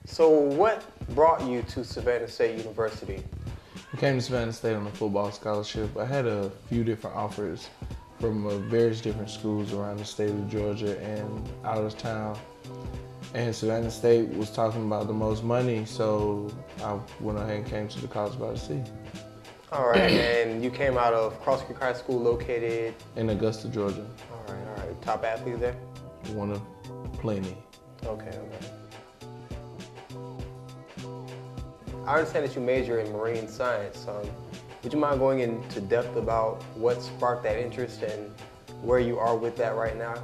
So what brought you to Savannah State University? I came to Savannah State on a football scholarship. I had a few different offers from various different schools around the state of Georgia and out of town. And Savannah State was talking about the most money, so I went ahead and came to the College by the Sea. All right, and you came out of Cross Creek High School located? In Augusta, Georgia. All right. Top athlete there? One of plenty. Okay. I understand that you major in marine science. Would you mind going into depth about what sparked that interest and where you are with that right now?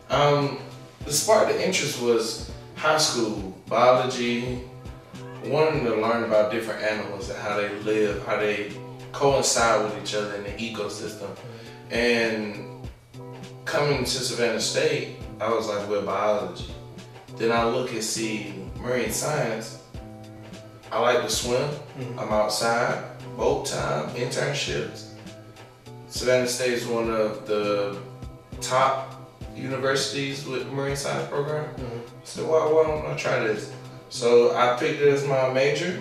The spark of interest was high school, biology, wanting to learn about different animals and how they live, how they coincide with each other in the ecosystem. And coming to Savannah State, I was like, well, biology. Then I look and see marine science. I like to swim. I'm outside, boat time, internships. Savannah State is one of the top universities with marine science program. So why don't I try this? So I picked it as my major,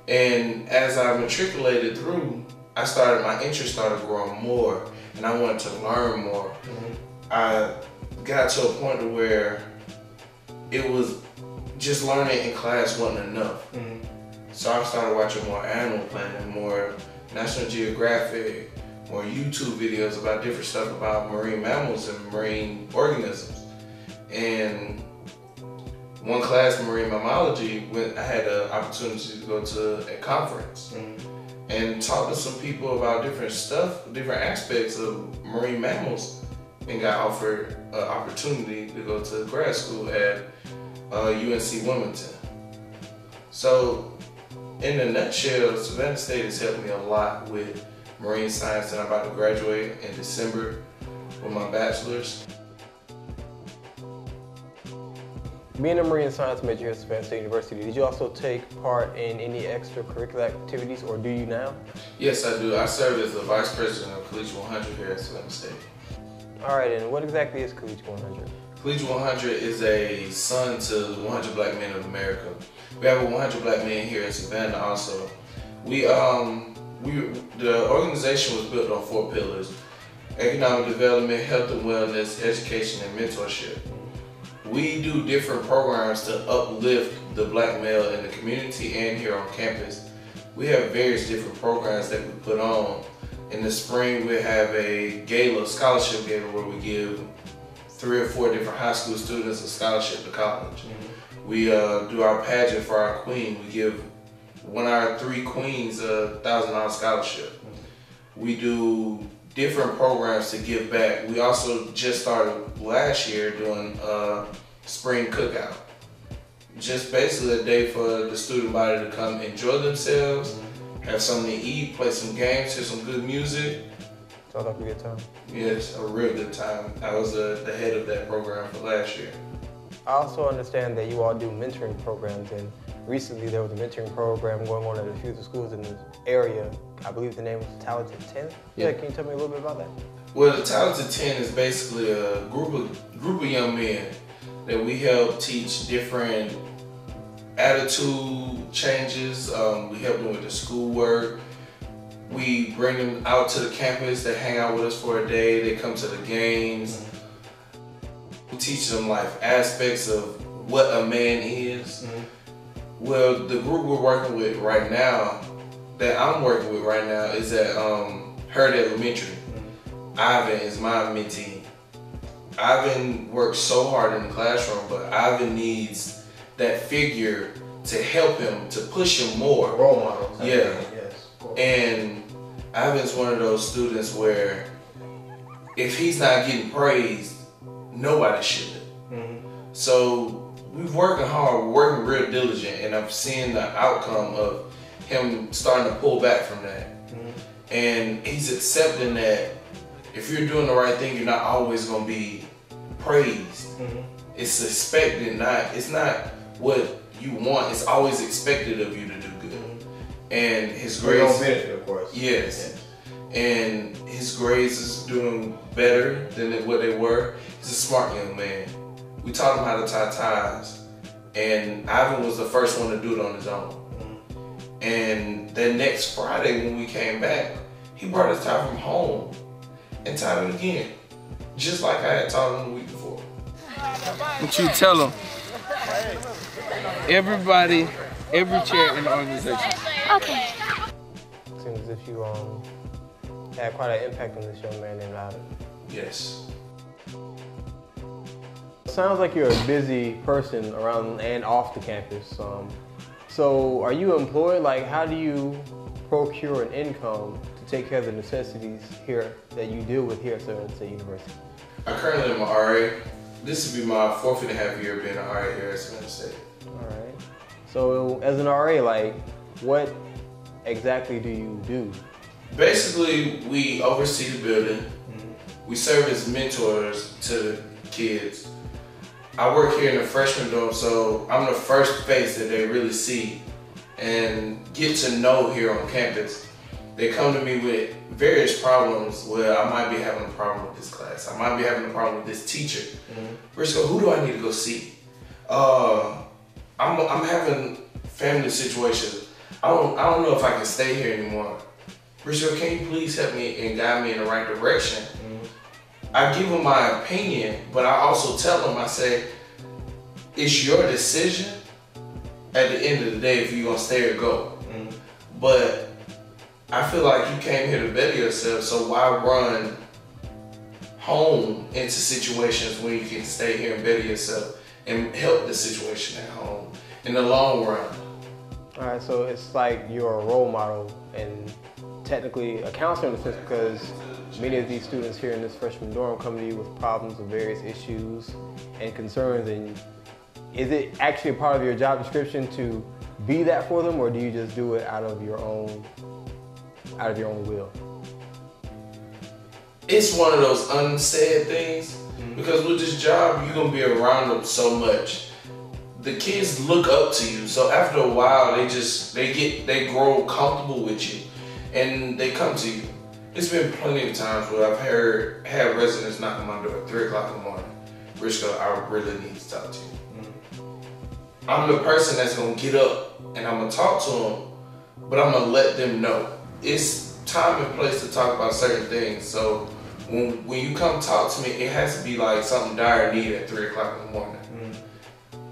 and as I matriculated through, my interest started growing more, and I wanted to learn more. I got to a point where it was just learning in class wasn't enough. So I started watching more Animal Planet, more National Geographic, more YouTube videos about different stuff about marine mammals and marine organisms. And one class, marine mammalogy, I had the opportunity to go to a conference and talk to some people about different stuff, different aspects of marine mammals, and got offered an opportunity to go to grad school at UNC Wilmington. So in a nutshell, Savannah State has helped me a lot with marine science, and I'm about to graduate in December with my bachelor's. Being a marine science major here at Savannah State University, did you also take part in any extracurricular activities, or do you now? Yes, I do. I serve as the Vice President of Collegiate 100 here at Savannah State. All right, and what exactly is Collegiate 100? Collegiate 100 is a son to the 100 Black Men of America. We have a 100 Black Men here in Savannah also. The organization was built on 4 pillars: economic development, health and wellness, education, and mentorship. We do different programs to uplift the Black male in the community and here on campus. We have various different programs that we put on. In the spring, we have a gala, scholarship gala, where we give 3 or 4 different high school students a scholarship to college. We do our pageant for our queen. We give one of our 3 queens a $1,000 scholarship. We do different programs to give back. We also just started last year doing a spring cookout. Just basically a day for the student body to come enjoy themselves, have something to eat, play some games, hear some good music. Sounds like a good time. Yes, a real good time. I was the head of that program for last year. I also understand that you all do mentoring programs, and recently there was a mentoring program going on at a few of the schools in this area. I believe the name was Talented 10. Yeah, can you tell me a little bit about that? Well, the Talented 10 is basically a group of young men that we help teach different attitude changes. We help them with the schoolwork. We bring them out to the campus. They hang out with us for a day. They come to the games. We teach them life aspects of what a man is. Well, the group we're working with right now, that I'm working with right now, is at Hurd Elementary. Ivan is my mentee. Ivan works so hard in the classroom, but Ivan needs that figure to help him, to push him more. Role model. Yeah. Yes. And Ivan's one of those students where if he's not getting praised, nobody should. So we're working hard, we're working real diligent, and I'm seeing the outcome of him starting to pull back from that. And he's accepting that if you're doing the right thing, you're not always going to be praised. It's expected, it's not what you want, it's always expected of you to do good. And his grades, benefit, of course. Yes. And his grades is doing better than what they were. He's a smart young man. We taught him how to tie ties, And Ivan was the first one to do it on his own. And then next Friday when we came back, he brought his tie from home and tied it again, just like I had taught him the week before. What you tell them? Everybody, every chair in the organization. Okay. Seems as if you had quite an impact on this young man named Adam. Yes. Sounds like you're a busy person around and off the campus. So are you employed? Like, how do you procure an income to take care of the necessities here that you deal with here at Savannah State University? I currently am an RA. This would be my 4.5 year being an RA here at Savannah State. All right. So as an RA, like, what exactly do you do? Basically, we oversee the building. We serve as mentors to the kids. I work here in the freshman dorm, so I'm the first face that they really see and get to know here on campus. They come to me with various problems where I might be having a problem with this class. I might be having a problem with this teacher. Briscoe, who do I need to go see? I'm having family situations. I don't know if I can stay here anymore. Briscoe, can you please help me and guide me in the right direction? I give them my opinion, but I also tell them, I say, it's your decision at the end of the day if you're gonna stay or go. But I feel like you came here to better yourself, so why run home into situations when you can stay here and better yourself and help the situation at home in the long run? All right, so it's like you're a role model and technically a counselor in a sense, because many of these students here in this freshman dorm come to you with problems with various issues and concerns. And is it actually a part of your job description to be that for them, or do you just do it out of your own will? It's one of those unsaid things, because with this job, you're gonna be around them so much. The kids look up to you, so after a while, they grow comfortable with you, and they come to you. It's been plenty of times where I've had residents knock on my door at 3 o'clock in the morning. Briscoe, I really need to talk to you. I'm the person that's gonna get up and I'm gonna talk to them, but I'm gonna let them know. It's time and place to talk about certain things. So when you come talk to me, it has to be like something dire need at 3 o'clock in the morning.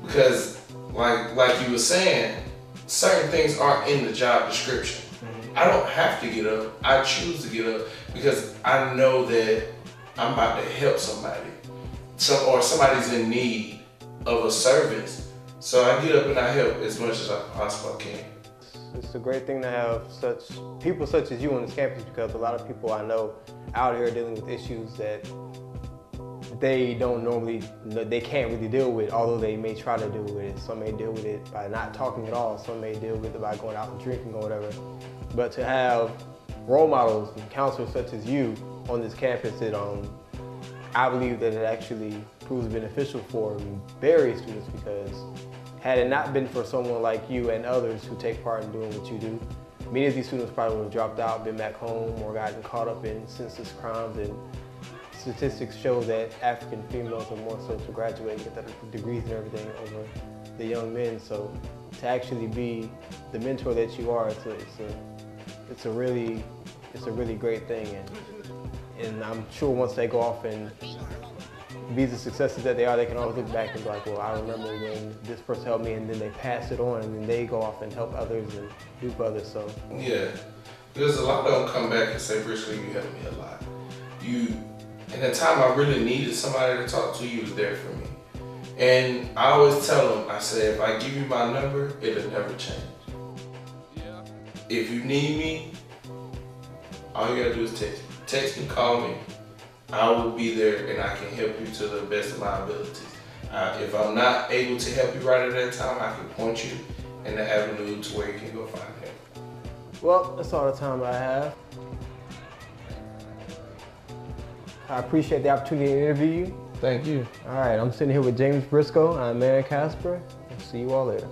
Because like you were saying, certain things aren't in the job description. I don't have to get up. I choose to get up because I know that I'm about to help somebody. Or somebody's in need of a service. So I get up and I help as much as I possibly can. It's a great thing to have people such as you on this campus, because a lot of people I know out here are dealing with issues that they can't really deal with, although they may try to deal with it. Some may deal with it by not talking at all. Some may deal with it by going out and drinking or whatever. But to have role models and counselors such as you on this campus, I believe that it actually proves beneficial for various students, because had it not been for someone like you and others who take part in doing what you do, many of these students probably would have dropped out, been back home, or gotten caught up in senseless crimes. And statistics show that African females are more so to graduate, get their degrees and everything over the young men. So to actually be the mentor that you are, it's a really great thing. And I'm sure once they go off and be the successes that they are, they can always look back and be like, well, I remember when this person helped me, and then they pass it on, and then they go off and help others and do for others. So yeah, because a lot of them come back and say, Briscoe, you helped me a lot. In the time I really needed somebody to talk to, you was there for me. And I always tell them, I say, if I give you my number, it'll never change. If you need me, all you gotta do is text me. Text me, call me. I will be there and I can help you to the best of my abilities. If I'm not able to help you right at that time, I can point you in the avenue to where you can go find help. Well, that's all the time I have. I appreciate the opportunity to interview you. Thank you. All right, I'm sitting here with James Briscoe. I'm Aaron Casper. I'll see you all later.